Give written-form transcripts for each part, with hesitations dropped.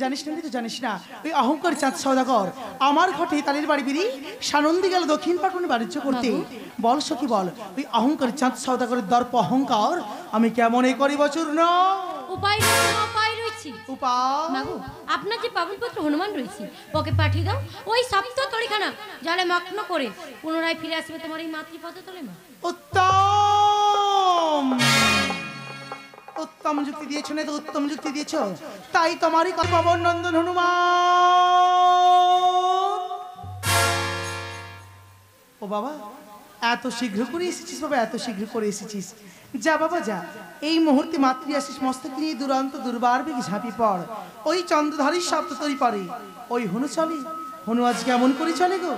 জানিস না, তো জানিস না ওই অহংকার চাঁদ সওদাগর আমার ঘটে তালের বাড়ি বিড়ি সানন্দী গেল দক্ষিণ পাটনে বাণিজ্য করতে। বল সখী বল, ওই অহংকার চাঁদ সওদাগরের দর্প অহংকার আমি কেমন করিব চূর্ণ? উপায় রয়েছে। মাগো, আপনার যে পাবনপুত্র হনুমান রয়েছে ওকে পাঠিয়ে দাও, ওই সপ্ত তরিখানা জলে মগ্ন করে পুনরায় ফিরে আসবে তোমার এই মাতৃপদ তলে। মা উত্তম উত্তম যুক্তি দিয়েছো, না তো উত্তম যুক্তি দিয়েছো, তাই তোমারই পবন নন্দন হনুমান। ও বাবা, এত শীঘ্র করে এসেছিস বাবা, এত শীঘ্র করে এসেছিস। যা বাবা যা, এই মুহূর্তে মাতৃ আসিস মস্তক নিয়ে দুরন্ত দুর্বার বেগে ঝাঁপি পড়। ওই চন্দ্রধারীর শব্দ তরি পারে ওই হনু চলে। হনু আজ কেমন করে চলে গো?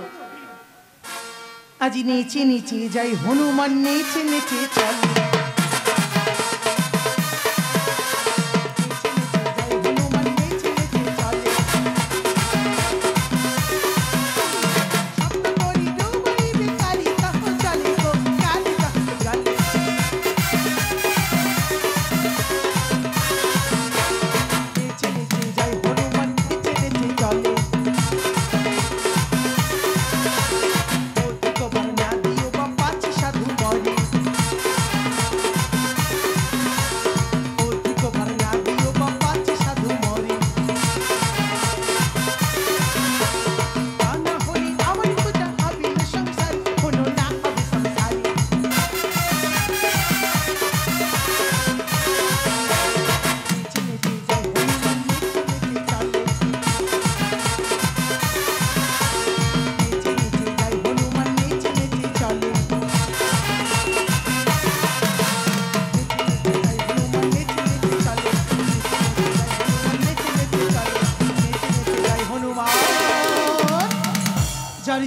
আজি নেচে নেচে যাই হনুমান নেচে নেচে চলে।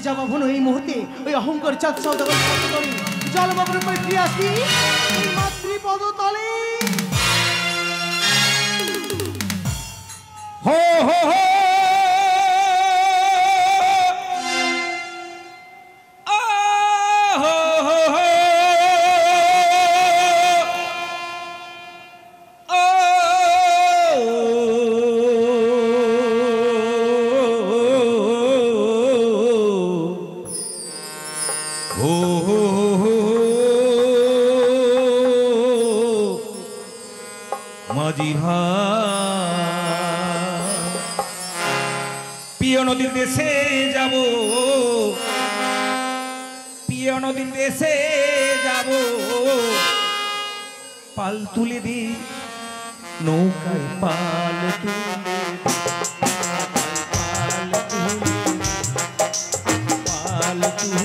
जावा भनो এই মুহূর্তে ওই অহংকার চাঁদ সওদাগর করে জলমগ্ন করে ফিরে আসি মাতৃপদ তলে। हो हो हो पिया नदीर देशे जाबो, पिया नदीर देशे जाबो, पाल तुले दी नौकाय पाल तुले पाल तुले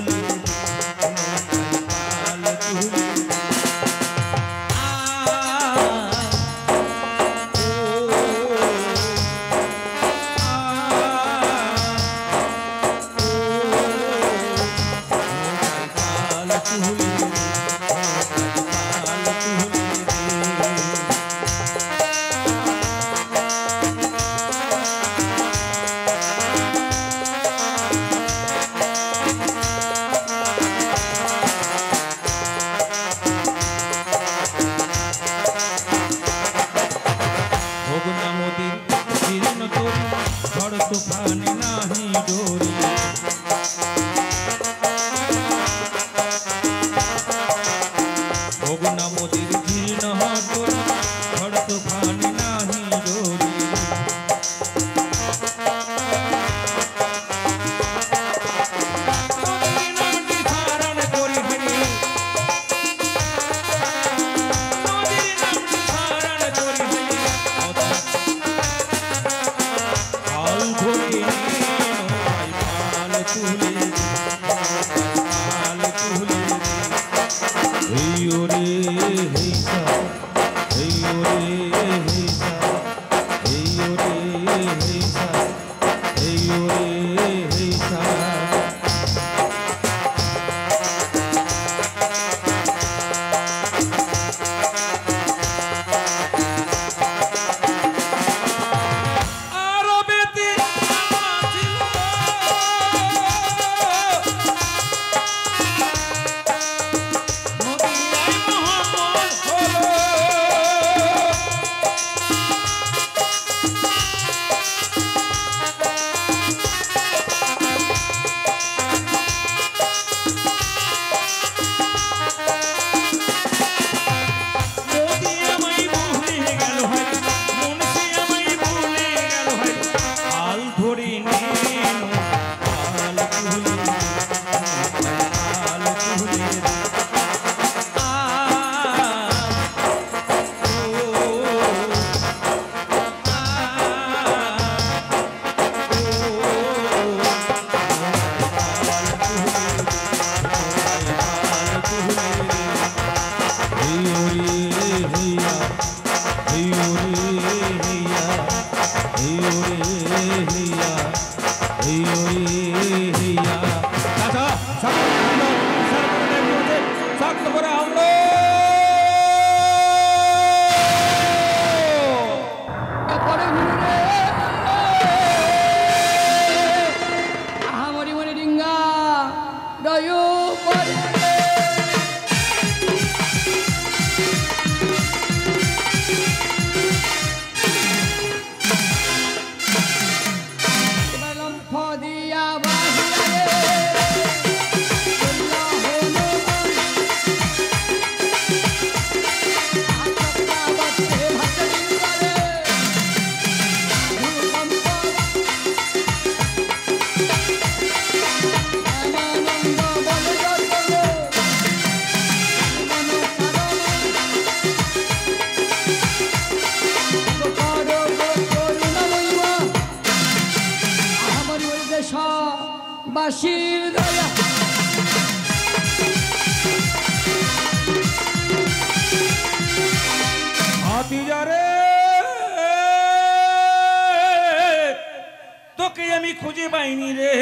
পাইনি রে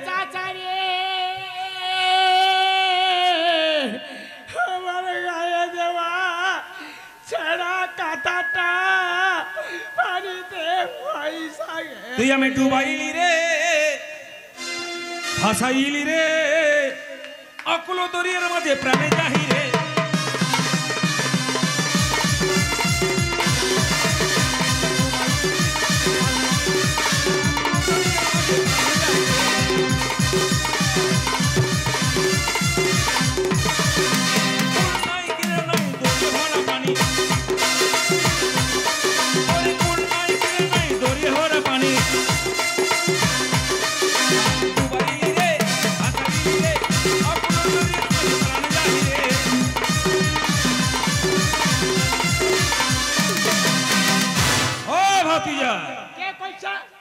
চাচা রে আমার গায়ে দেওয়া ছেঁড়া কাঁথাটা পানিতে পয়সা তুই আমি ডুবাইলি রে ভাসাইলি রে অকুল দরিয়ার মাঝে প্রাণে যাহি রে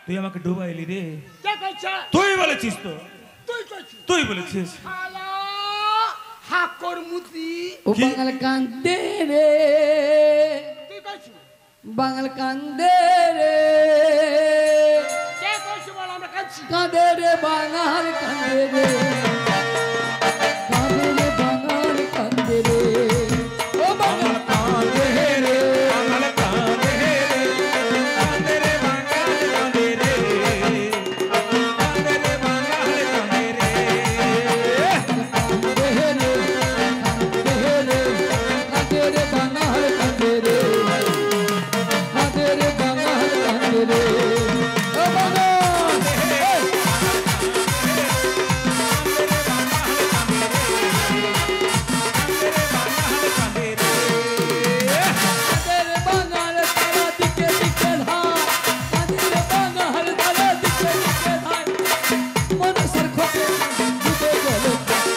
তুই আমাকে ডুবাইলি রে তুই বলেছিস তো তুই বলেছিস হাকর মুতি ও বাঙাল কান্দে রে তুই কইছু বাঙাল কান্দে রে কে কইছু বল আমরা কাঁদছি কাঁদে রে বাঙাল কান্দে রে কাঁদে রে বাঙাল কান্দে রে ও বাঙাল কান্দে রে বাঙাল কাঁদে রে কাঁদে রে বাঙাল কাঁদে রে কাঁদে রে বাঙাল কাঁদে রে কান্দে রে কাঁদে রে বাঙাল কান্দে রে কাঁদে রে বাঙাল কান্দে রে ও বাঙাল কাঁদের বাঙাল তারা দিকে দিকে ধায় কাঁদের বাঙাল তারা দিকে দিকে ধায় মানুষের খোপে ডুবে গেল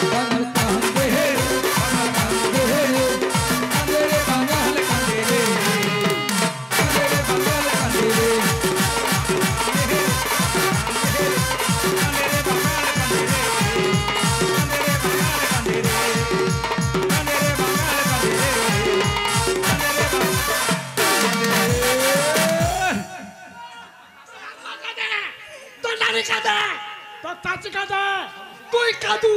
বাঙাল কান্দে রে কান্দে রে কাঁদে রে বাঙাল কান্দে রে কাঁদে রে বাঙাল কান্দে রে তোর নানি কাঁদে তোর চাচি কাঁদে তুই কাঁদু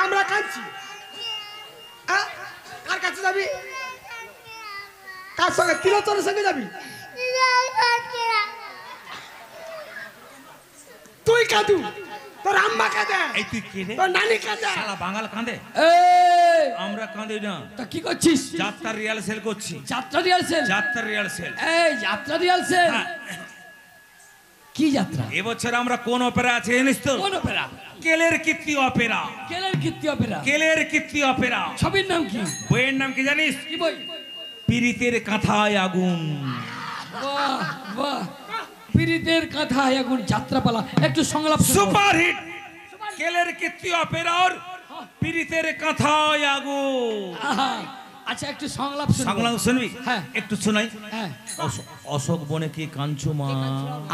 আমরা কাঁদছি কার কাছে যাবি কার সঙ্গে তিলোচনের সঙ্গে যাবি তুই কাঁদু তোর আম্মা কাঁদে এই তুই কে রে তোর নানি কাঁদে শালা বাঙাল কাঁদে এই আমরা কাঁদে না তা কি করছিস যাত্রার রিহার্সেল করছি যাত্রা রিহার্সেল যাত্রার রিহার্সেল এই যাত্রা রিহার্সেল হ্যাঁ। কি যাত্রা এবছর আমরা কোন অপেরা আছে জানিস তো কোন অপেরা কেলের কীর্তি অপেরা কেলের কীর্তি অপেরা কেলের কীর্তি অপেরা ছবির নাম কি বইয়ের নাম কি জানিস কি বই পীড়িতের কাঁথায় আগুন বাহ বাহ পীড়িতের কাঁথায় আগুন যাত্রাপালা একটু সংলাপ শোনাও। সুপার হিট কেলের কীর্তি অপেরার পীড়িতের কাঁথায় আগুন আহা, আচ্ছা একটু সংলাপ শোনাও। সংলাপ শুনবি হ্যাঁ। একটু শোনাই হ্যাঁ অশোক বনে কি কাঞ্চু মা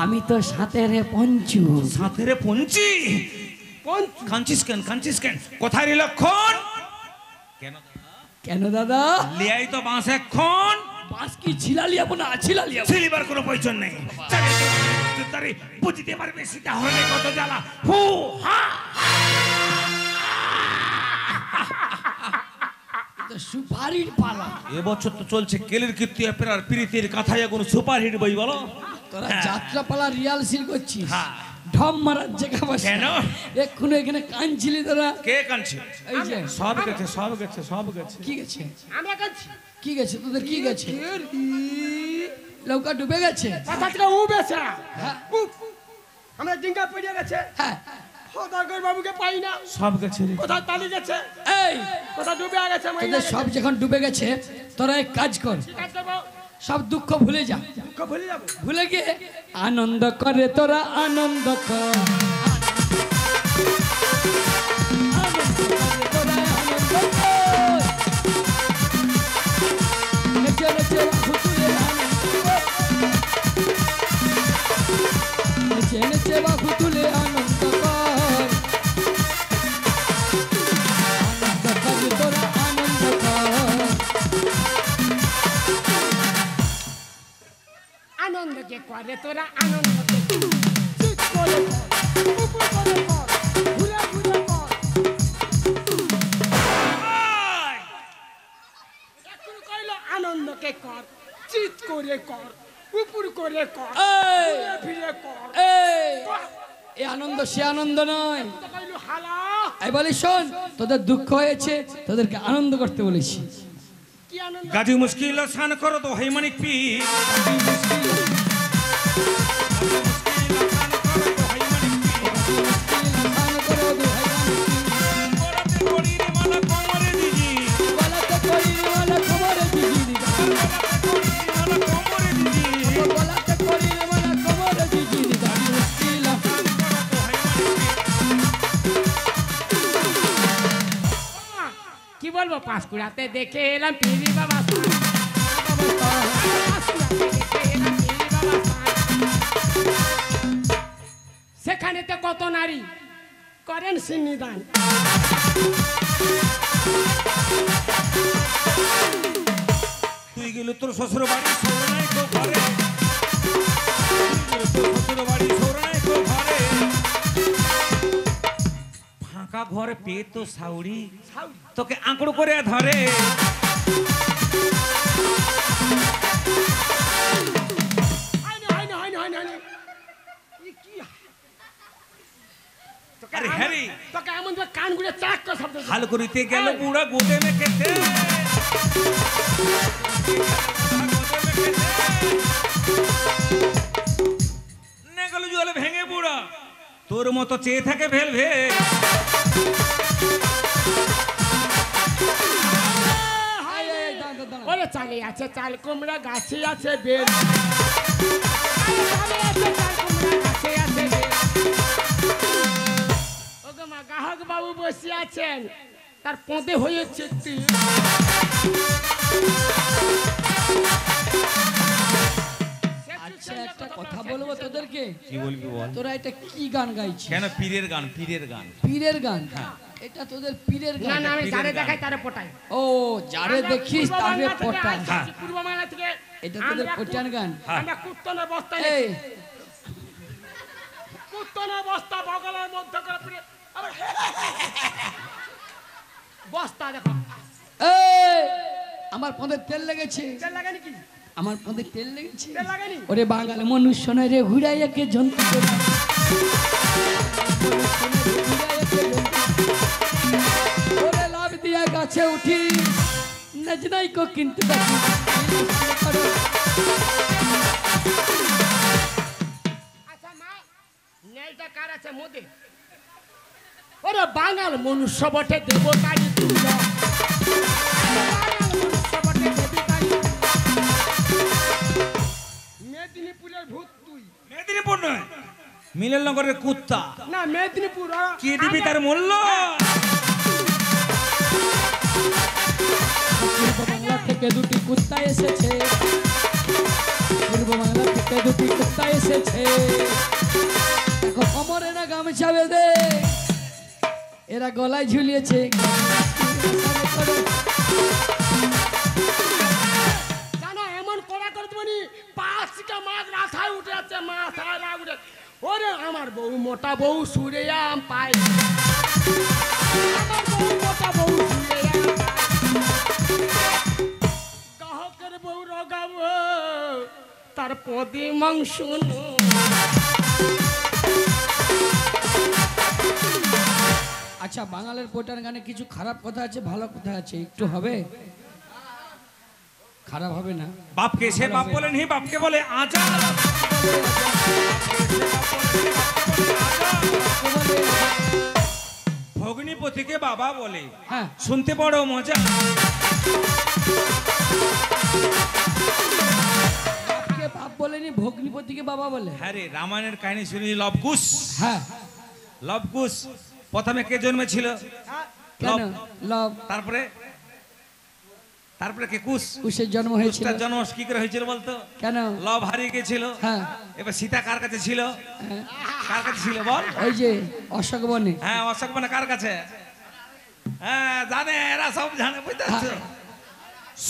আমি তো সাথেরে পঞ্চু সাথেরে পঞ্চি কাঞ্চিস কেন কোথায় রে লক্ষণ কেন কেন দাদা লিয়াই তো বাঁশ এখন বাস কি ছিলা লিয়াবো না ছিলা লিয়াবো সিলিবার কোনো প্রয়োজন নেই তারে বুঝতে পারবে সেটা হলে কত জ্বালা হু হা তো সুপারির পালা এবছর তো চলছে কেলের কীর্তি অপেরার পীড়িতের কাঁথায় আগুন সুপার হিট বই বলো তোরা যাত্রাপালা রিহার্সেল করছিস হ্যাঁ। ঢম মারার জায়গা বসে কেন? এক্ষুনি এখানে কানছিলি তোরা কে কাঁদছে এই যে সব গেছে কি গেছে আমরা কাঁদছি কি গেছে তোদের কি গেছে নৌকা ডুবে গেছে কথা থেকে ও বেচা হ্যাঁ। আমরা ডিঙ্গা পড়ে গেছে হ্যাঁ সদাগর বাবুকে পাই না সব গেছে রে কোথায় পালিয়ে গেছে এই কোথায় ডুবে গেছে তোদের সব যখন ডুবে গেছে তোরা এক কাজ কর কাজ করবো সব দুঃখ ভুলে যা দুঃখ ভুলে যাবো ভুলে গিয়ে আনন্দ করে তোরা আনন্দ কর আনন্দ করে তোরা আনন্দ কর। নেচে নেচে বাহু তুলে আনন্দ কর। নেচে নেচে বাহু তুলে আনন্দ কর। আনন্দ করে তোরা আনন্দ কর। তোরা আনন্দ চিৎ করে কর, উপর করে কর, ঘুরে ঘুরে কর। এখন কইল আনন্দকে কর, চিৎ করে কর, উপর করে কর, এই! ঘুরে ফিরে কর। এই এ আনন্দ সে আনন্দ নয়। তো কইল হালা, এই বলি শোন, তোদের দুঃখ হয়েছে, তোদেরকে আনন্দ করতে বলেছি। কি আনন্দ? গাজী মুশকিল শান করো তো হাই মানিক পি কি বলবো, পাঁশকুড়াতে দেখে এলাম পিরি বাবা স্থান। পাঁশকুড়াতে দেখে এলাম পিরি বাবা স্থান। সেখানে তো কত নারী করেন সিন্নিদান। তুই গেল তোর শ্বশুর বাড়ি সৌরনায় কো ঘরে, তোর শ্বশুর বাড়ি সৌরনায় কো ঘরে, ফাঁকা ঘরে পেয়ে তো সাউরি তোকে আঁকড়ো করে ধরে। হয়নি, হয়নি, হয়নি, হয়নি, হয়নি। ই কি? তোকে আরে এমন- হ্যারি। তোকে এমন ভাবে কান গুড়ে চাক করে শব্দ দিল। হাল করিতে গেল বুড়া গোদে মেখেতে, গেল জলে ভেঙে বুড়া তোর মতো চেয়ে থাকে ভেলভে। ওরে চালে আছে চাল কুমড়া, গাছে আছে বেল। আরে চালে আছে চাল কুমড়া, গাছে আছে বেল। ওগো মা, গ্রাহক বাবু বসে আছেন, তার পদে হয়েছে তিল। আচ্ছা একটা কথা বলবো তোদেরকে, কি বলবি বল? তোরা এটা কি গান গাইছিস? কেন পীরের গান, পীরের গান। পীরের গান? এটা তোদের পীরের না গান? না, আমি পীরের যারে গান। দেখাই তারে পটাই। ও যারে দেখিস তারে পটাস। পূর্ব বাংলা থেকে এটা তোদের পটান গান? আমরা কুত্তনের বস্তা এই কুত্তনের বস্তা বগলের মধ্যে করে পুরে আবার বস্তা দেখো। এই আমার পদে তেল লেগেছে, তেল লাগানি কি? আমার পদে তেল লেগেছে। তেল লাগানি? ওরে বাঙালি মনুষ্য নয় রে, ঘুরাইয়াকে জন্তু করে। ওরে লাভ দিয়া গাছে উঠি, নজনাই কো কিন্তু দেখি। আচ্ছা মা, নেলটা কার আছে মোদে? ওরে বাঙাল মনুষ্য বটে দেবতারি তুল্য। বাঙাল মনুষ্য বটে দেবতারি। মেদিনীপুরের ভূত তুই। মেদিনীপুর নয়, মিলননগরের কুত্তা। না মেদিনীপুর। কি দিবি তার মূল্য? পূর্ব বাংলা থেকে দুটি কুত্তা এসেছে, পূর্ব বাংলা থেকে দুটি কুত্তা এসেছে। দেখো কোমরে না গামছা বেঁধে, এরা গলায় ঝুলিয়েছে। জানো এমন কড়া করে দেবনি, পাঁচটা মাছ মাথায় উঠে যাচ্ছে, মাথায় না উঠে। ওরে আমার বউ মোটা বউ সুরে আম পাই, আমার বউ মোটা বউ সুরে আম পাই। গ্রাহকের বউ রগাবো, তার পদে মাংস নো। আচ্ছা বাঙালের পোটার গানে কিছু খারাপ কথা আছে, ভালো কথা আছে, একটু হবে? খারাপ হবে না? বাপকে সে বাপ বলেন, হি বাপকে বলে আজা। ভগ্নিপতিকে বাবা বলে, হ্যাঁ শুনতে বড় মজা। বাপকে বাপ বলেনি, ভগ্নিপতিকে বাবা বলে? হ্যাঁ রে, রামায়ণের কাহিনী শুনি। লবকুশ, হ্যাঁ। লবকুশ প্রথমে কে জন্মেছিল? কেন লব? তারপরে তারপরে কে? কুশ। কুশের জন্ম হয়েছিল। কুশটার জন্ম কি করে হয়েছিল বলতো? কেন? লব হারিয়ে গেছিল। হ্যাঁ এবার সীতা কার কাছে ছিল? হ্যাঁ। কার কাছে ছিল বল? ওই যে অশোক বনে। হ্যাঁ, অশোক মানে কার কাছে? হ্যাঁ জানে, এরা সব জানে, বুঝতে পারছো?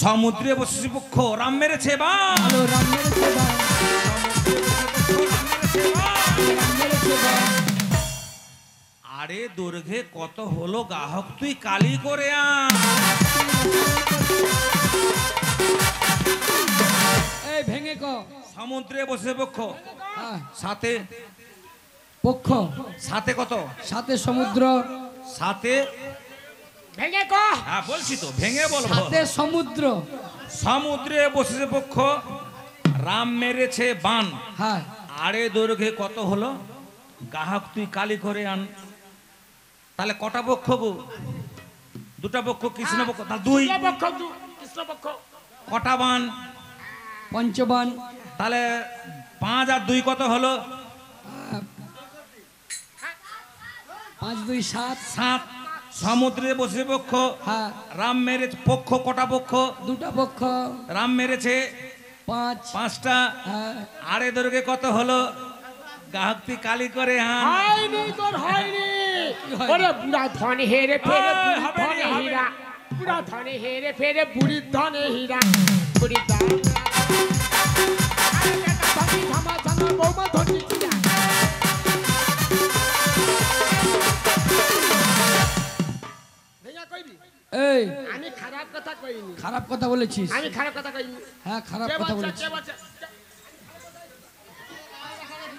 সমুদ্রে বসে পক্ষ রাম মেরেছে বা ভালো রাম মেরেছে বাপ। মেরেছে বান। মেরেছে বান। আরে দুর্গে কত হলো গ্রাহক তুই কালি করে আন। এই ভেঙে ক। সমুদ্রে বসে পক্ষ হ্যাঁ, সাথে পক্ষ সাথে কত সাথে সমুদ্র, সাথে ভেঙে কহ। হ্যাঁ বলছি তো ভেঙে বলবো। সাথে সমুদ্র। সমুদ্রে বসেছে পক্ষ রাম মেরেছে বান। হ্যাঁ, আরে দৈর্ঘ্যে কত হলো গ্রাহক তুই কালি করে আন। তাহলে কটা পক্ষ গো? দুটা পক্ষ কৃষ্ণ পক্ষ তা দুই। কৃষ্ণপক্ষ কৃষ্ণপক্ষ। কটা বান? পঞ্চবান। তাহলে 5 আর 2 কত হলো? 5 2 7। 7। সমুদ্রে বসে পক্ষ হ্যাঁ, রাম মেরেছে পক্ষ কটা পক্ষ? দুটা পক্ষ। রাম মেরেছে 5। 5টা। হ্যাঁ, আরে দৈর্ঘ্যে কত হলো গ্রাহক তুই কালি করে আন। হয়নি তোর হয়নি। হয়? ওরে বুড়া ধনে হেরে ফেরে এই, বুড়ি হবে নি, ধনে হবে হীরা। বুড়া ধনে হেরে ফেরে বুড়ির ধনে হীরা। বুড়ির ধনে আরে বেটা ধনী ঝামা ঝামা বৌমা ধনী চিরা। ভেঙা কইবি? এই আমি খারাপ কথা কইনি। খারাপ কথা বলেছিস। আমি খারাপ কথা কইনি। হ্যাঁ, খারাপ কে কথা বলছে, বলেছিস। কে বলছে?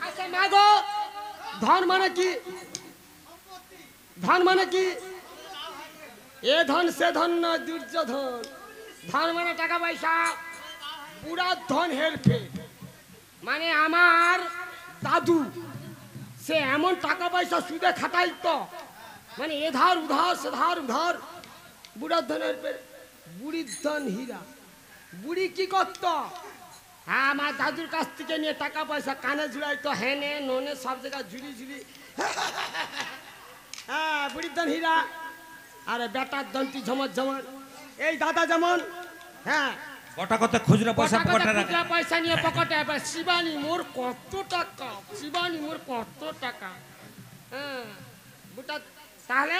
আচ্ছা মা গো, ধন মানে কি? ধন মানে কি? এ ধন সে ধন না, দুর্যোধন। ধন মানে টাকা পয়সা। পুরা ধন হেরফে মানে আমার দাদু সে এমন টাকা পয়সা সুদে খাটাইতো, মানে এ ধার উধার সে ধার উধার। বুড়ার ধন হেরফে, বুড়ির ধন হীরা। বুড়ি কি করত? হ্যাঁ, আমার দাদুর কাছ থেকে নিয়ে টাকা পয়সা কানে ঝুড়াইতো, হেনে নোনে সব জায়গায় ঝুড়ি ঝুড়ি। হ্যাঁ, বুড়ির ধন হীরা। আরে বেটার দন্তি ঝমর ঝমর। এই দাদা যেমন, হ্যাঁ কটা কত খুচরা পয়সা পকেটে রাখে। খুচরা পয়সা নিয়ে পকেটে। এবার শিবানী মোর কত টাকা, শিবানী মোর কত টাকা। হ্যাঁ বুটা, তাহলে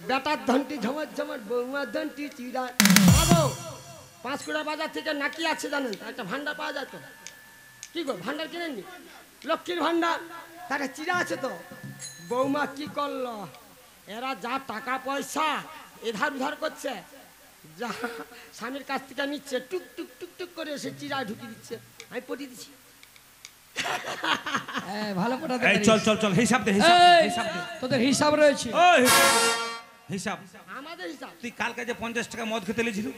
বেটার ধনটি ঝমর ঝমর, বৌমার ধনটি চিরা। বাবু 5 কুড়া বাজার থেকে নাকি আছে জানেন, একটা ভান্ডার পাওয়া যায় তো। কি গো ভান্ডার কিনেননি? লক্ষ্মীর ভান্ডার, তার চিরা আছে তো। বৌমা কি করলো, এরা যা টাকা পয়সা এধার উধার করছে, যা স্বামীর কাছ থেকে নিচ্ছে, টুক টুক টুক টুক করে সে চিরা ঢুকি দিচ্ছে। আমি পটিয়ে দিচ্ছি। হ্যাঁ, ভালো পটাতে এই পারিস। চল চল চল হিসাব দে হিসাব এই, হিসাব দে। তোদের হিসাব রয়েছে। ও হিসাব হিসাব। আমাদের হিসাব তুই কালকে যে 50 টাকা মদ খেতে লেছিল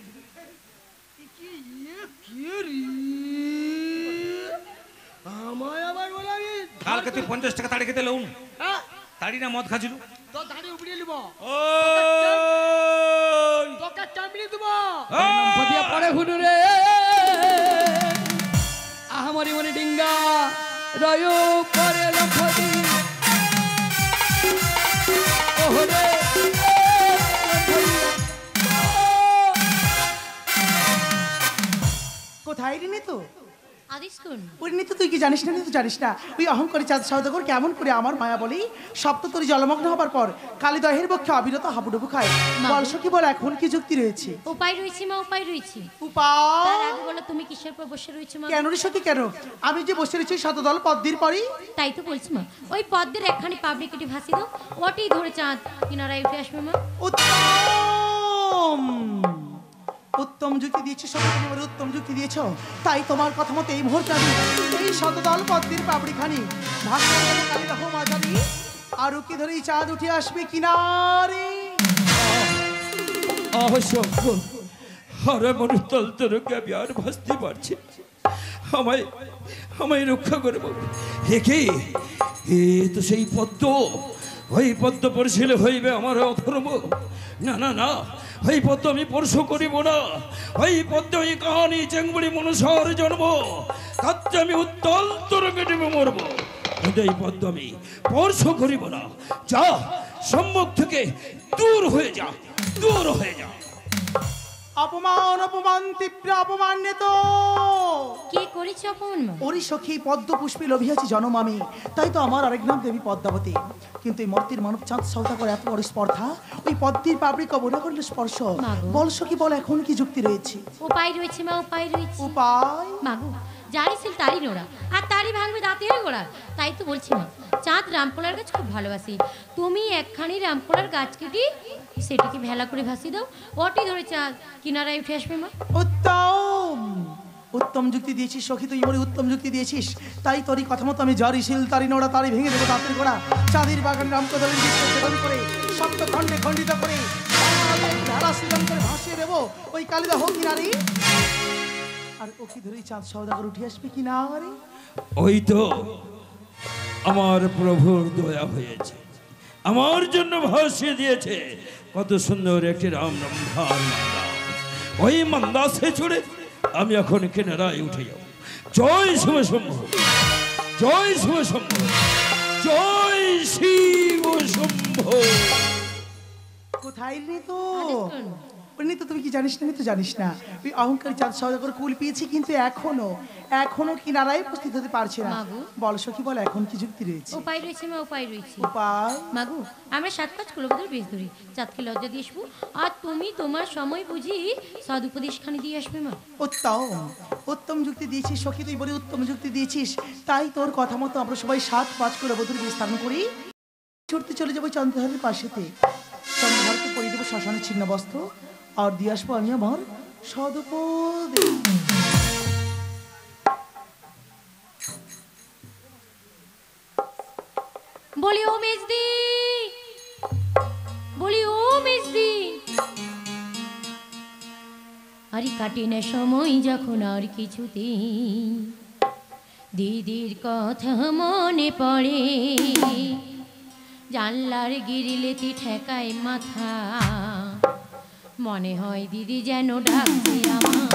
আমায় আবার বলাবি? কালকে তুই 50 টাকা তাড়ি খেতে লউন হ্যাঁ, তাড়ি না মদ খাচ্ছিল। তো দাঁড়ি উপড়িয়ে নিব, ওই তোকে চামড়ি দেব। পদিয়া পড়ে হুনুরে আহামরি মনি ডিঙ্গা রয় পরে লম্ফদি ওহরে কোথায় রে নিতু? আদিস কোন? ওই নিতু তুই কি জানিস না? নিতু জানিস না ওই অহংকারী চাঁদ সওদাগর কেমন করে আমার মায়া বলি সপ্ততরী জলমগ্ন হবার পর কালিদহের পক্ষে অবিরত হাবুডুবু খায়। বল সখী বল এখন কি যুক্তি রয়েছে? উপায় রয়েছে মা, উপায় রয়েছে। উপায়? তার আগে বলো তুমি কিসের পর বসে রয়েছো মা? কেন রে সখী কেন? আমি যে বসে রয়েছি শতদল পদ্মীর পরই। তাই তো বলছি মা, ওই পদ্মের একখানি পাবলিকেটি ভাসি দাও, ওটাই ধরে চাঁদ কিনারায় উঠে আসবে মা। উত্তম উত্তম যুক্তি দিয়েছো সখী, তুমি আমার উত্তম যুক্তি দিয়েছো। তাই তোমার কথা মতো এই মুহূর্তে আমি এই শতদল পদ্মীর পাবড়িখানি ভাসিয়ে দেবো কালিদহ মাঝারি। আর কি ধরে এই চাঁদ উঠে আসবে কিনারে। অসম্ভব। আরে মনুতল তোরকে আমি আর ভাসতে পারছি না। আমায় আমায় রক্ষা করে বাবু। একে এ তো সেই পদ্ম, ওই পদ্ম পড়ছিলে হইবে আমার অধর্ম। না না না, ওই পদ্ম আমি স্পর্শ করিব না। ওই পদ্ম ওই কাহানি চেঙ্গুড়ি মনুষ্যর জন্ম, তাতে আমি উত্তল তোরকে ডুবে মরব। কিন্তু এই পদ্ম আমি স্পর্শ করিব না। যা সম্মুখ থেকে দূর হয়ে যা, দূর হয়ে যা। অপমান অপমান তীব্র অপমান নে তো। কে করেছে অপমান মা? ওরি সখী পদ্ম পুষ্পে লোভিয়াছি জনম আমি, তাই তো আমার আরেক নাম দেবী পদ্মাবতী। কিন্তু এই মর্তির মানব চাঁদ সওদাগর এত বড় স্পর্ধা, ওই পদ্মের পাবড়ি কবর করলে স্পর্শ। মাগো। বল সখী বল এখন কি যুক্তি রয়েছে? উপায় রয়েছে মা, উপায় রয়েছে। উপায়? মাগো যারই ছিল তারই নোড়া, আর তারই ভাঙবে দাঁতের গোড়া। তাই তো বলছি মা, চাঁদ রামকলার গাছ খুব ভালোবাসি। তুমি একখানি রামকলার গাছ কেটে সেটিকে ভেলা করে ভাসিয়ে দাও, ওটি ধরে চাঁদ কিনারায় উঠে আসবে মা। উত্তম উত্তম যুক্তি দিয়েছিস সখী, তুই বলে উত্তম যুক্তি দিয়েছিস। তাই তোরই কথা মতো আমি যারই শিল তারই নোড়া তারই ভেঙে দেবো দাঁতের গোড়া। চাঁদের বাগান রামকদলের সেবন করে সপ্ত খণ্ডে খণ্ডিত করে ভেলা সৃজন করে ভাসিয়ে দেবো ওই কালিদা হোক কিনারে। আর ওকে ধরেই চাঁদ সওদাগর উঠে আসবে কি না রে? ওই তো আমার প্রভুর দয়া হয়েছে, আমার জন্য ভাসিয়ে দিয়েছে কত সুন্দর একটি রাম রমধান মান্দাস। ওই মান্দাসে চড়ে আমি এখন কিনারায় উঠে যাব। জয় শিব শম্ভু, জয় শিব শম্ভু, জয় শিব শম্ভু। কোথায় রে তো তো তুমি কি জানিস না? তো জানিস না, ওই অহংকারী চাঁদ সওদাগর কুল পেয়েছি, কিন্তু এখনো কিনারায় উপস্থিত হতে পারছে না। বল সখী বল, এখন কি যুক্তি রয়েছে? উপায় রয়েছে মা, উপায় রয়েছে। উপায় মাগু, আমরা 7 কাজ কুলবদল বেশ ধরি, চাঁদকে লজ্জা দিয়ে আসবো, আর তুমি তোমার সময় বুঝি সদ উপদেশখানি দিয়ে আসবে মা। উত্তম যুক্তি দিয়েছিস সখী, তুই বলে উত্তম যুক্তি দিয়েছিস। তাই তোর কথা মতো আমরা সবাই 7 5 কুলবদল বিস্তারণ করি, ছুটতে চলে যাবো চন্দ্রধারের পাশেতে। চন্দ্রধারকে পরিয়ে দেবো শ্মশানের ছিন্ন বস্ত্র, আর দিয়ে আসবো আমি আমার সদুপদেশ। বলি ও মেজদি, বলি ও মেজদি, আরে কাটে না সময় যখন আর কিছুতে দিদির কথা মনে পড়ে, জানলার গিরিলেতে ঠেকায় মাথা, মনে হয় দিদি যেন ডাকছে আমার,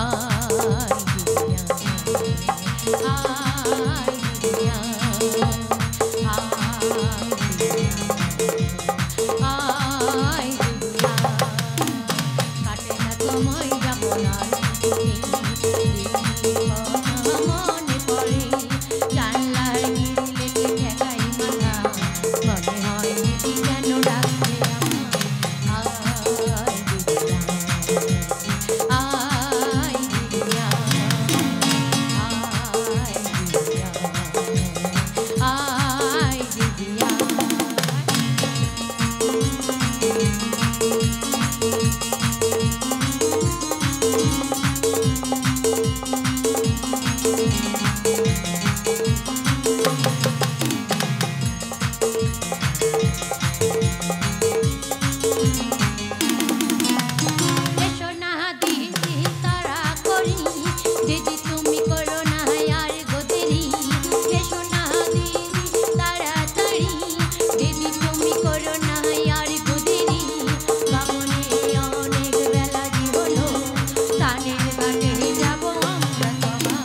আয় দিদিয়া, আয় দিদিয়া, আয় দিদিয়া। কাটে না সময় যখন আর মনে পড়ে, জানলার গিরিলেতে ঠেকায় মাথা, মনে হয় দিদি যেন ডাকছে আমার, আয় দিদিয়া, আয় দিদিয়া, আয় দিদিয়া, আয় এসো না দিদি তারা করি, দিদি তুমি করো না আর গোদেরি, এসো না দিদি তাড়াতাড়ি, দিদি তুমি করো না আর গোদেরি, বামনে অনেক বেলা যে হলো, তানের ঘাটে যাবো আমরা সবাই,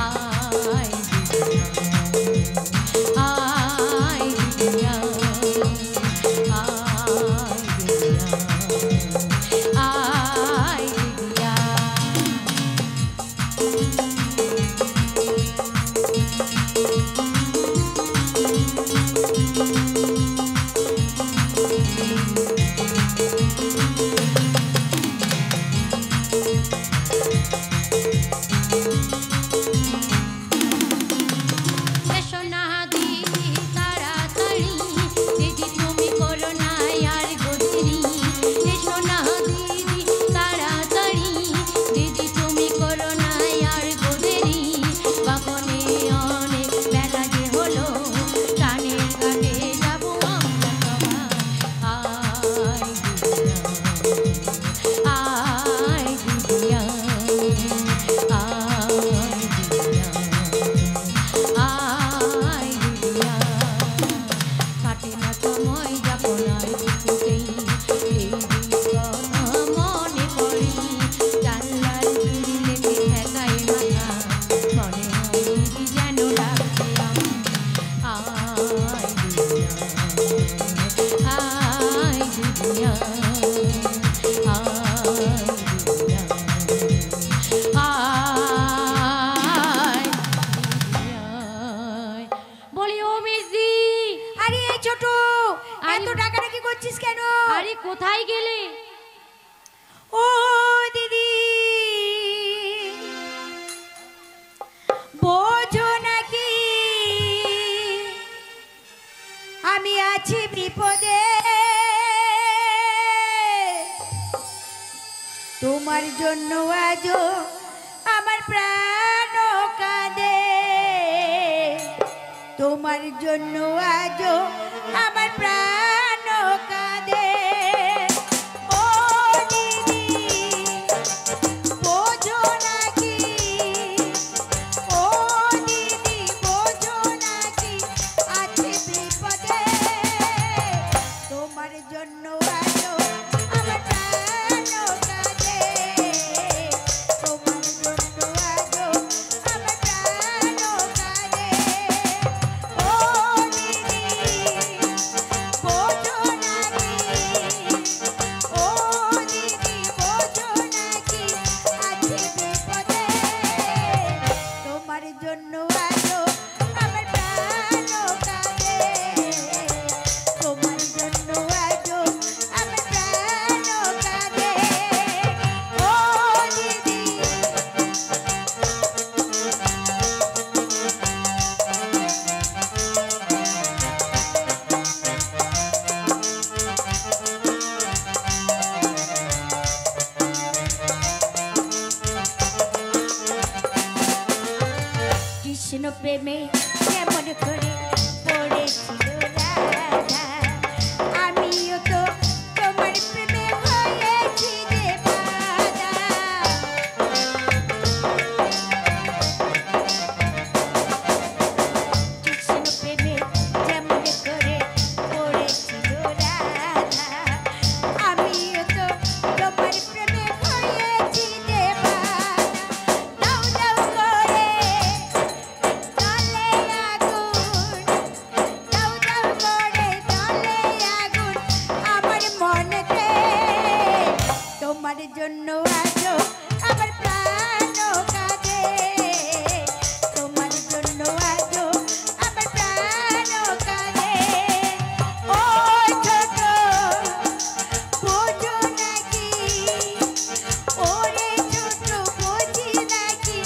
আয় দিদিয়া, আয় দিদিয়া, আয় দিদিয়া, আয় এসো না দিদি তাড়াতাড়ি, দিদি তুমি করো না আর গোদেরি, এসো না দিদি তাড়াতাড়ি, দিদি তুমি করো না আর গোদেরি, বাপনে অনেক বেলা যে হলো, টানের ঘাটে যাবো আমরা সবাই, আয় দিদিয়া, আয় দিদিয়া, আয় দিদিয়া, আয় দিদিয়া। কাটে না সময় যখন আর কিছুতেই দিদির কথা মনে পড়ে, জানলার গিরিলেতে ঠেকায় মাথা, মনে হয় দিদি যেন ডাকছে আমার, আয় দিদিয়া, আয় দিদিয়া, আয় দিদিয়া, আয় দিদিয়া। বলি ও মেজদি, আরে এই ছোট, আরে- এত ডাকাডাকি করছিস কেন? আরে কোথায় গেলে? ও দিদি, আমি আছি বিপদে, তোমার জন্য আজও আমার প্রাণ কাঁদে, তোমার জন্য আজও আমার প্রাণ কাঁদে। ও দিদি বোঝো নাকি, ও দিদি বোঝো নাকি আছি বিপদে, তোমার জন্য আজও আমার প্রাণ কাঁদে, তোমার জন্য আজও আমার প্রাণ কাঁদে। ও দিদি বোঝো নাকি, ও দিদি বোঝো নাকি আছি বিপদে, তোমার জন্য আজও আমার প্রাণ কাঁদে, তোমার জন্য আজও আমার প্রাণ কাঁদে। ও দিদি কৃষ্ণ প্রেমে কেমন করে পড়েছিল রাধা, আমিও তো তোমার প্রেমে হয়েছি যে বাধা। কৃষ্ণ প্রেমে কেমন করে পড়েছিল রাধা, আমিও তো তোমার প্রেমে হয়েছি যে বাধা। দাও দাও করে জলে আগুন, দাও দাও করে জলে আগুন আমার মনেতে, তোমার জন্য আজও আমার প্রাণ কাঁদে, তোমার জন্য আজও আমার প্রাণ কাঁদে। ও ছোট বোঝো নাকি, ওরে ছোট বুঝি নাকি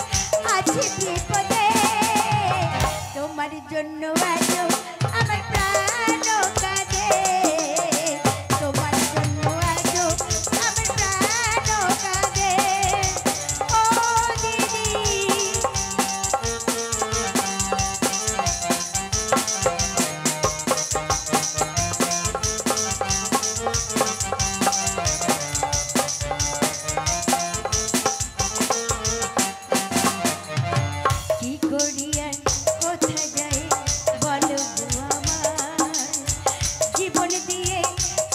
আছি বিপদে, তোমার জন্য আজও আমার প্রাণ কাঁদে, তোমার জন্য আজও আমার প্রাণ কাঁদে। ও দিদি কি করিয়া কোথায় যাই বলো গো আমার, জীবন দিয়ে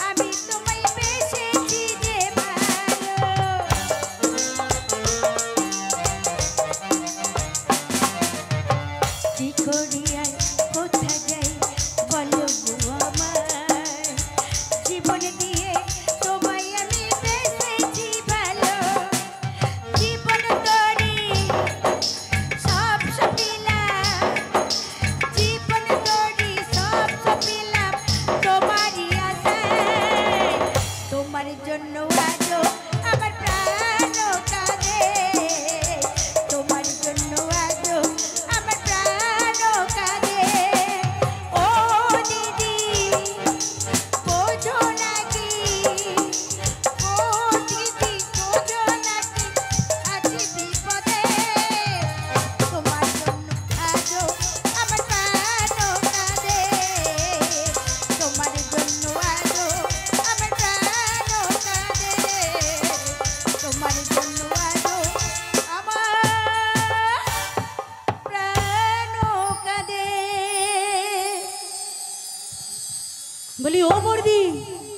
আমি তোমায় বেসেছি যে ভালো। কি করিয়া কোথায় যাই বলো গো আমার, জীবন দিয়ে তোমায় আমি বেসেছি ভালো। জীবন তরি সব সপিলাম, জীবন তরি সব সপিলাম তোমারই আশায়, তোমার জন্য আজও আমার প্রাণ কাঁদে, তোমার জন্য আজও আমার প্রাণ কাঁদে। ও দিদি বোঝো নাকি, ও দিদি বোঝো নাকি আছি বিপদে, তোমার জন্য আজও আমার প্রাণ কাঁদে, তোমার জন্য আজও আমার প্রাণ কাঁদে, তোমার জন্য আজও আমার প্রাণ কাঁদে। বলি ও বর্দি,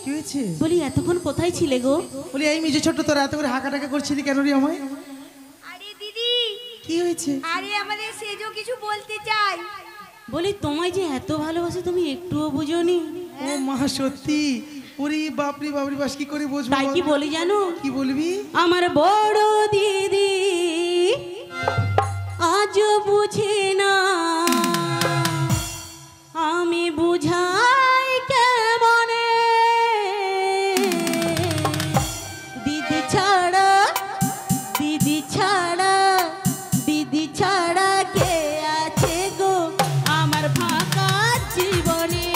কি হয়েছে? বলি এতক্ষণ কোথায় ছিলে গো? বলি এই মেজে ছোট তোরা এত করে হাঁকা টাকা করছিলি কেন রে আমায়? আরে দিদি, কি হয়েছে? আরে আমাদের সেজো কিছু বলতে চাই। বলি তোমায় যে এত ভালোবাসে তুমি একটুও বুঝোনি। ও মা সত্যি, ওরে বাপরে বাপরে বাস কি করে বুঝবো? তাই কি বলি জানো? কি বলবি? আমার বড় দিদি আজও বুঝে না, আমি বুঝাই কেমনে, দিদি ছাড়া দিদি ছাড়া দিদি ছাড়া কে আছে গো আমার ফাঁকা জীবনে,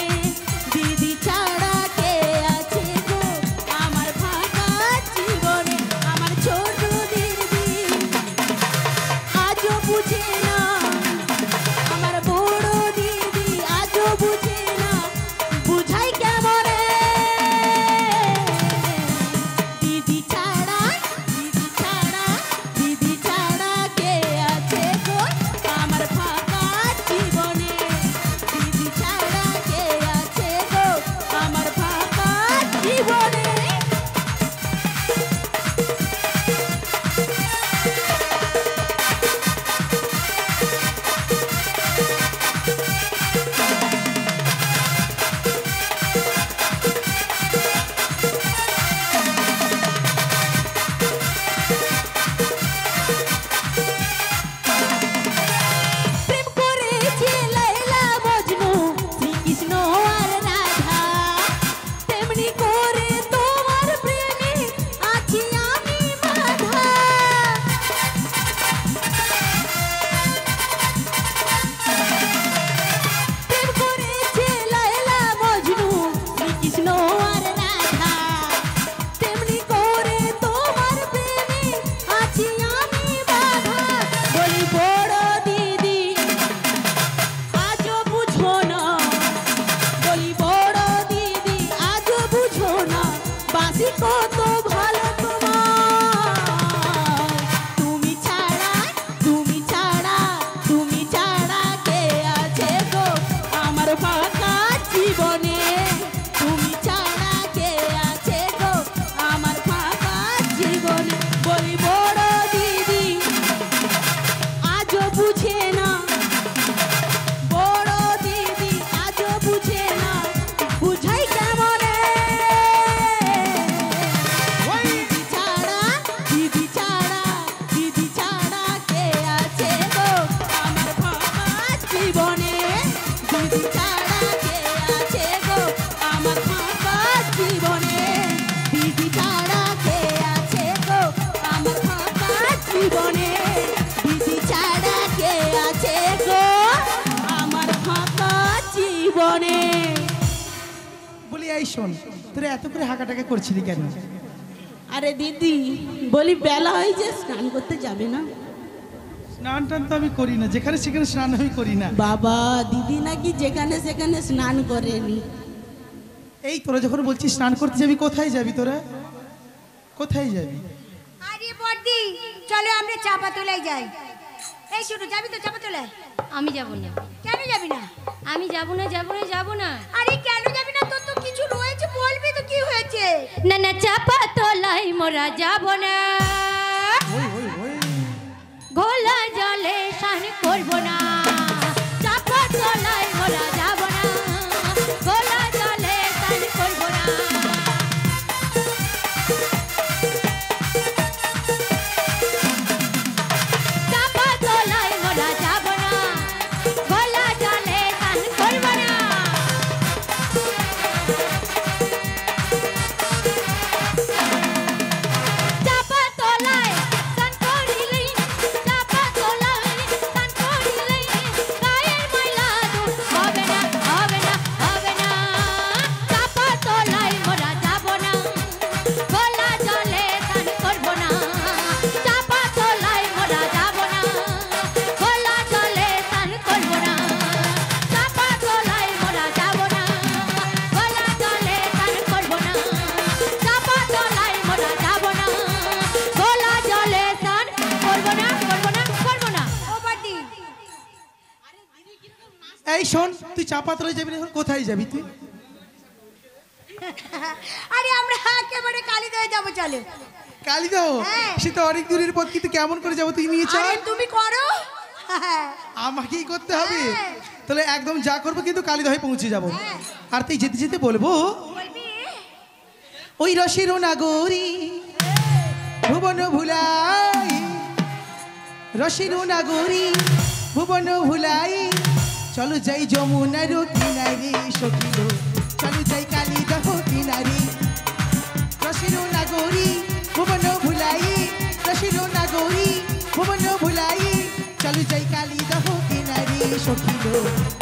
বলি এই শোন, তোরা এত করে হাঁকাটাকা করছিলি কেন? আরে দিদি বলি বেলা হয়েছে, স্নান করতে যাবে না? স্নান টান তো আমি করি না, যেখানে সেখানে স্নান আমি করি না। বাবা দিদি নাকি যেখানে সেখানে স্নান করেনি। এই তোরা যখন বলছিস স্নান করতে যাবি, কোথায় যাবি তোরা? কোথায় যাবি? আরে বড়দি চলো আমরা চাপা তোলায় যাই। এই শুনো, যাবি তো চাপা তোলায়? আমি যাব না। কেন যাবি না? আমি যাব না, যাব না, যাব না। আরে কেন যাবি না? তোর তো কিছু রয়েছে, বলবি তো কি হয়েছে। না না, চাপা তোলাই মোরা যাব না। ঘোলা জলে স্নান করব না। চাপা তোলাই মোরা যাব না। ঘোলা জলে স্নান করব না। চাপা তোলাই মোরা যাব না। ঘোলা জলে স্নান করব না। চাপা তোলাই স্নান করিলে, চাপা তোলাই স্নান করিলে গায়ের ময়লা দূর হবে না, হবে না, হবে না। চাপা তোলাই মোরা যাব না। খোলা জলে স্নান করব না। চাপা তোলাই মোরা যাব না। খোলা জলে স্নান করব না। চাপা তোলাই মোরা যাব না। খোলা জলে স্নান করব না। চাপা তোলাই মোরা যাব না। খোলা জলে স্নান করব না, করব না, করব না। ও বড়দি এই শোন, তুই চাপা তোলায় যাবি না, এখন কোথায় যাবি তুই? আরে আমরা একেবারে কালিদহে যাবো, চলো। কালিদাহ? হ্যাঁ। সে তো অনেক দূরের পথ, কিন্তু কেমন করে যাবো তুই নিয়ে চল। আরে তুমি করো। আমাকেই করতে হবে? হ্যাঁ। তাহলে একদম যা করবো, কিন্তু কালিদাহে পৌঁছে যাবো। হ্যাঁ। আর তুই যেতে যেতে বলবো, বলবি ওই রসের নাগরী ভুবন ভুলাই, রসের নাগরী ভুবন ভুলাই, চলো যাই যমুনার কিনারে সখিল, চলো যাই কালিদাহ কিনারে। রসের নাগরী ভুবন ভুলাই, রসের নাগরী ভুবন ভুলাই, চলো যাই কালিদাহ কিনারে সখিল,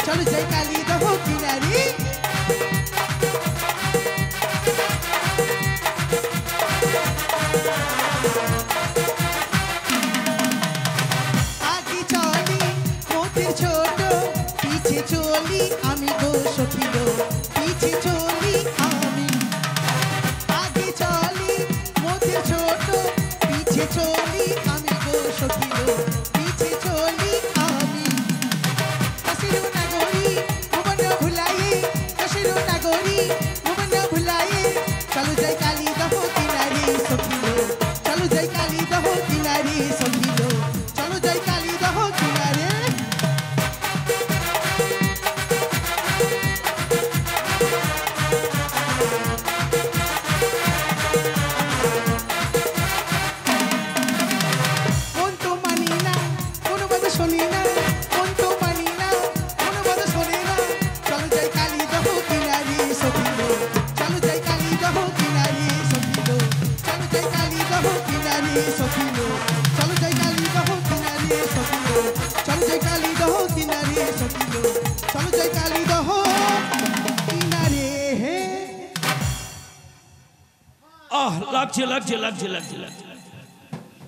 চলো যাই কালিদাহ কিনারে। আগে চলি মোদের ছোট, পিছে চলি আমি গো সখিল, পিছে চলি আমি। আগে চলি মোদের ছোট, পিছে চলি আমি গো সখিল, পিছে চলি আমি। রসের নাগরী ভুবন ভুলাই, রসের নাগরী ভুবন ভুলাই, চলো যাই কালিদাহ কিনারে সখিল, চলো যাই কালিদাহ কিনারে সখিল, চলো যাই কালিদাহ কিনারে। মন তো মানি না, কোনো কথা শুনি না, মন তো মানি না, কোনো কথা শুনি না, চলো যাই কালিদাহ কিনারে সখিল, চলো যাই কালিদাহ কিনারে সখিল, চলো যাই কালিদাহ কিনারে সখিল, চলো যাই কালিদাহ কিনারে সখিল, চলো যাই কালিদাহ কিনারে সখিল, চলো যাই কালিদাহ কিনারে। হে আহ, লাগছে লাগছে লাগছে লাগছে লাগছে।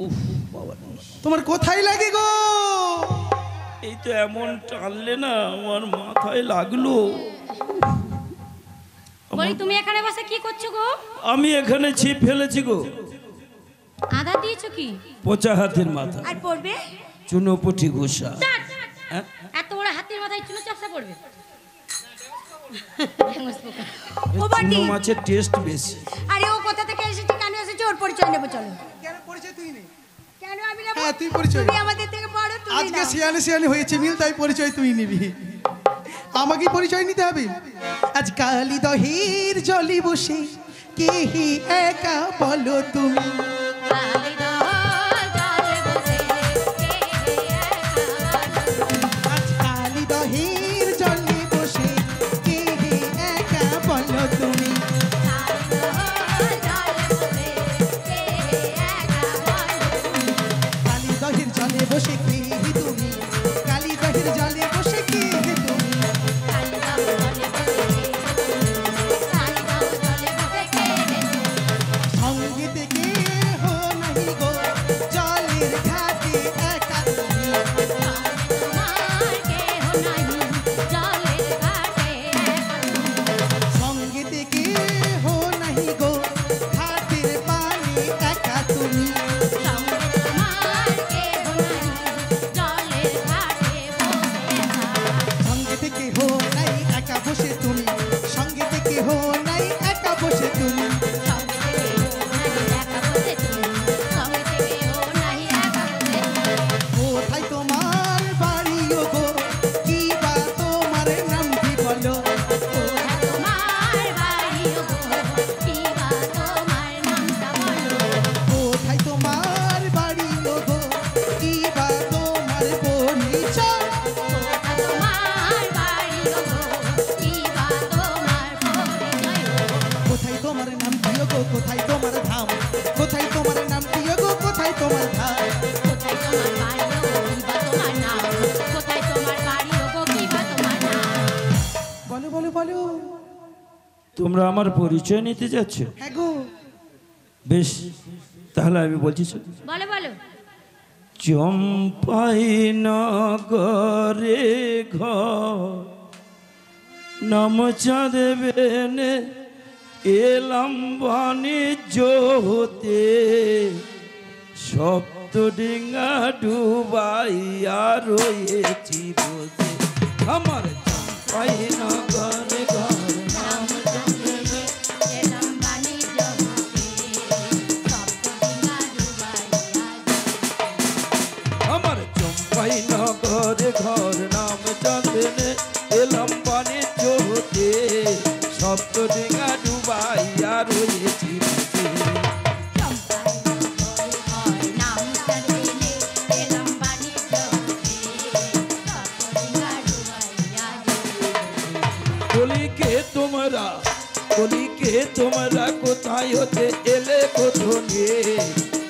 উফ বাবা, তোমার কোথায় লাগে গো? এই তো এমন টানলে না আমার মাথায় লাগলো। বলি তুমি এখানে বসে কি করছো গো? আমি এখানে ছিপ ফেলেছি গো। আধা দিয়েছো কি? পচা হাতের মাথা, আর পড়বে চুনোপুটি ঘোষা। চাট! হ্যাঁ? এত বড় হাতির মাথায় চুনো চাপসা পড়বে। ও বড়দি চুনো মাছের টেস্ট বেশি। আরে ও কোথা থেকে এসেছে, কেন এসেছে, ওর পরিচয় নেবো চলো। কেন পরিচয় তুই নে? কেন আমি নেবো? হ্যাঁ, তুই পরিচয় নে। তুমি আমাদের থেকে বড়, তুমি আজকে নাও। সিয়ানে সিয়ানে হয়েছে মিল, তাই পরিচয় তুই নিবি। আমাকে পরিচয় নিতে হবে। আজ কালিদহের জলে বসে কে হি একা বলো তুমি, আজ কালিদহের জলে বসে কে হি একা বলো তুমি। কালিদহের জলে বসে কে হি তুমি, কালিদহের জলে বসে কে হি তুমি। কেহ নাই একা বসে তুমি কোথায় তোমার বাড়ি গো কি বা তোমার নামটি বলো কোথায় তোমার বাড়ি গো কি বা তোমার পরিচয় কোথায় তোমার নামটি গো কোথায় তোমার ধাম কোথায় তোমার নামটি গো কোথায় তোমার ধাম বলো বলো বলো তোমরা আমার পরিচয় নিতে যাচ্ছ? হ্যাঁ গো বেশ, তাহলে আমি বলছি শোনো। বলো বলো চম্পাই নগরে ঘর নাম চাঁদেবেন এলাম বাণিজ্য হতে সপ্ত ডিঙা ডুবাইয়া রয়েছি বসে আমার চম্পাই নগরে ঘর নাম আমার চম্পাই নগরে ঘর নাম চাঁদেনে এলাম বাণিজ্য হতে সপ্ত ডিঙা ডুবাইয়া রয়েছি বসে কলিকে তোমরা কোথায় হতে এলে কোথনে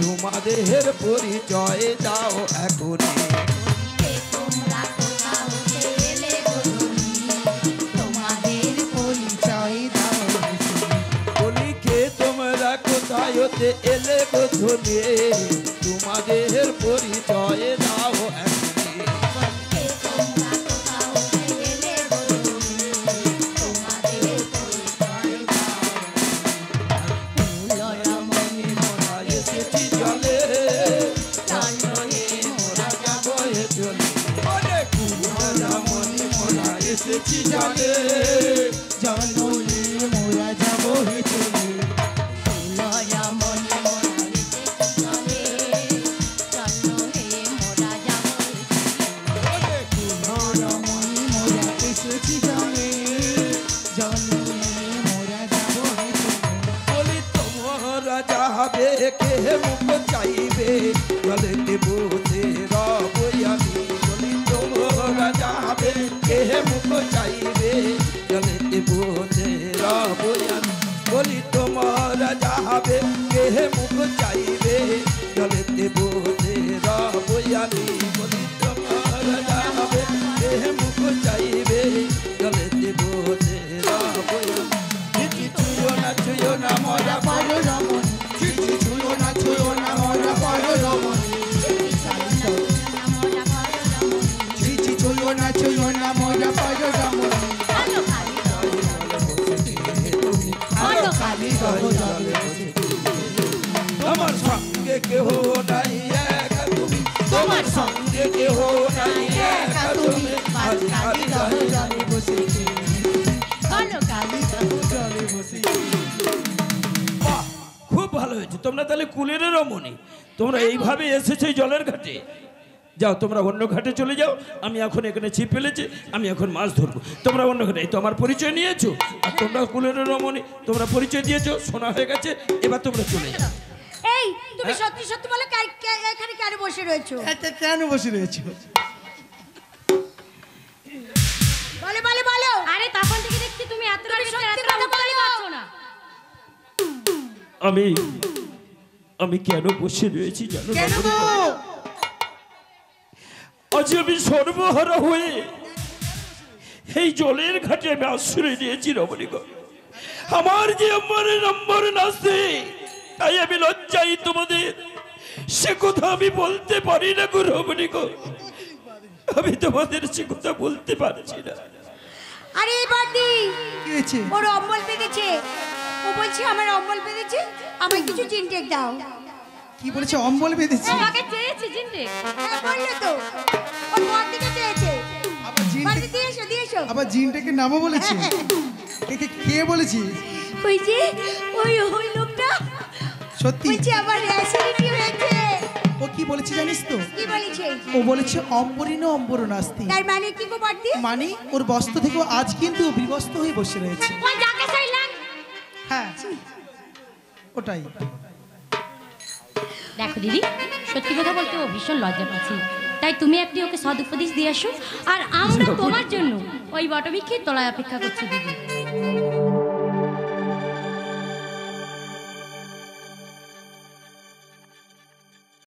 তোমাদের পরিচয় দাও এখনই কলিকে তোমরা কোথায় হতে এলে কোথনে তোমাদের পরিচয় দাও এখনই এসেছি জানে জানলে মোরা যাবো হে চলে এসেছি জানে জানলে মোরা যাবো হে বলি তোমরা যাবে কে মুখ চাইবে বলতে বুঝে রব আমি বলি তোমরা যাবে কে মুখ চাইবে বলতে বুঝে রব আমি বলি তোমরা যাবে কে মুখ চাইবে বলতে বুঝে রব আমি বলি তোমরা যাবে কে মুখ চাইবে বলতে বুঝে রব আমি ছুঁয়ো না মরা পারো রমন ছুঁয়ো না মরা পারো রমন ছুঁয়ো না মরা পারো রমন তোমার সঙ্গে কেহ নাই একা তুমি তোমার সঙ্গে কেহ নাই একা তুমি আজ কালি জলে বসেছি বাহ, খুব ভালো হয়েছে। তোমরা তাহলে কুলের রমণী, তোমরা এইভাবে এসেছো জলের ঘাটে। যাও তোমরা অন্য ঘাটে চলে যাও, আমি এখন এখানে ছিপ ফেলেছি, আমি এখন মাছ ধরবো। তোমরা অন্য ঘাটে, এই তো আমার পরিচয় নিয়েছো, আর তোমরা কুলের রমণী, তোমরা পরিচয় দিয়েছো, শোনা হয়ে গেছে, এবার তোমরা চলে যাও। এই তুমি সত্যি সত্যি বলো এখানে কেন বসে রয়েছো? কেন বসে রয়েছো? বলো বলো বলো। আরে তখন থেকে দেখছি তুমি এত সত্যি কথা বলো না। আমি কেন বসে রয়েছি জানো? কেন গো? আজ আমি সর্বহারা হয়ে এই জলের ঘাটে আমি আশ্রয় নিয়েছি রমণী গো। আমার যে নম্বর নাচে, তাই আমি লজ্জাই তোমাদের সে কথা আমি বলতে পারি না গো রমণী গো। আমি তোমাদের সে কথা বলতে পারছি না। আরে বাদি কি হয়েছে? ওর অম্বল বেঁধেছে, ও বলছে আমার অম্বল বেঁধেছে, আমায় কিছু জিনটেক দাও। কি বলেছে? অম্বল বেঁধেছে? আমাকে চেয়েছে জিনটে। হ্যাঁ বললো তো, ওর বর দিকে চেয়েছে। আবার বাড়িতে দিয়ে এসো দিয়ে এসো। আবার জিনটাকে নামও বলেছে? কে বলেছি? ওই যে ওই লোকটা সত্যি? বলছে আমার অ্যাসিডিটি হয়েছে। ও কি বলেছে জানিস তো? কি বলেছে? ও বলেছে অম্বরিন অম্বর নাস্তি। তার মানে কি গো বর্দি? মানে ওর বস্ত্র থেকে আজ কিন্তু বিবস্ত হয়ে বসে রয়েছে। কোন যাকে চাইলাম? হ্যাঁ ওটাই। দেখো দিদি, সত্যি কথা বলতে ও ভীষণ লজ্জা পাচ্ছি, তাই তুমি একটি ওকে সদুপদেশ দিয়ে আসো, আর আমরা তোমার জন্য ওই বটবৃক্ষের তলায় অপেক্ষা করছি দিদি।